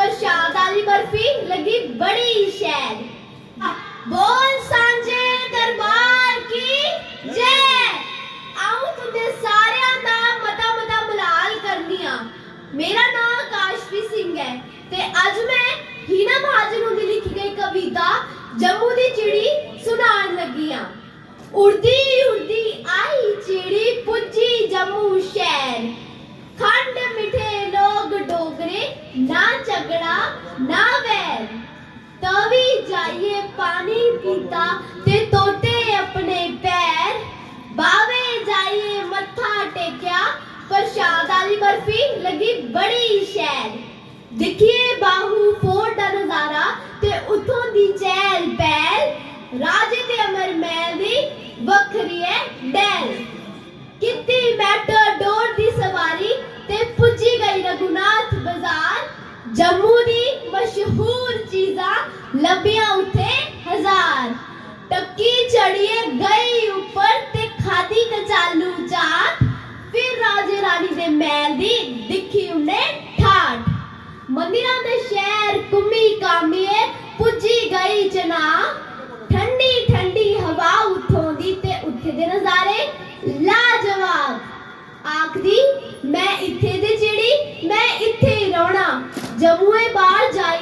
प्रसाद वाली बर्फी लगी बड़ी शैल। बोल सांझे दरबार की जय। आओ तुझे सारिਆਂ ਦਾ ਮਤਾ ਮਤਾ ਮਲਾਲ ਕਰਨੀ ਆ। मेरा नाम काशवी सिंह है ते अज मैं हीना महाजन ਨੂੰ लिखी गई कविता जम्मू दी चिड़ी सुनान लगी आ। उड़दी उड़दी आई चिड़ी पुजी जम्मू शहर, खंड मिठे लोग डोगरे ना झगड़ा ना वैर, तवी जाइए पानी पीता ते तोते अपने पैर, बावे जाइए मत्था टेक्या प्रसाद वाली बर्फी लगी बड़ी शैल। दिखिए बाहू फोर्ट दा नजारा ते उथों दी चहल पहल, राजे ते अमर महल दी वखरी है डैल। कित्ती मैटाडोर दी सवारी ते पुजी गई रघुनाथ बाजार, जम्मू दी मशहूर चीज़ां लभियां उथे हजार, टक्की चढ़िए गई ऊपर ते खादी कचालू चाट, फिर राजे रानी दे महल दी दिखी उन्हें ठाठ। मंदिरां दे शहर घुमी कामिए पुजी गई जना, ठंडी ठंडी हवा उथों दी ते उथे दे नजारे लाजवाब। आखदी मैं इथे दी चिड़ी मैं इथे ही रौना, जम्मूए बाहर जाई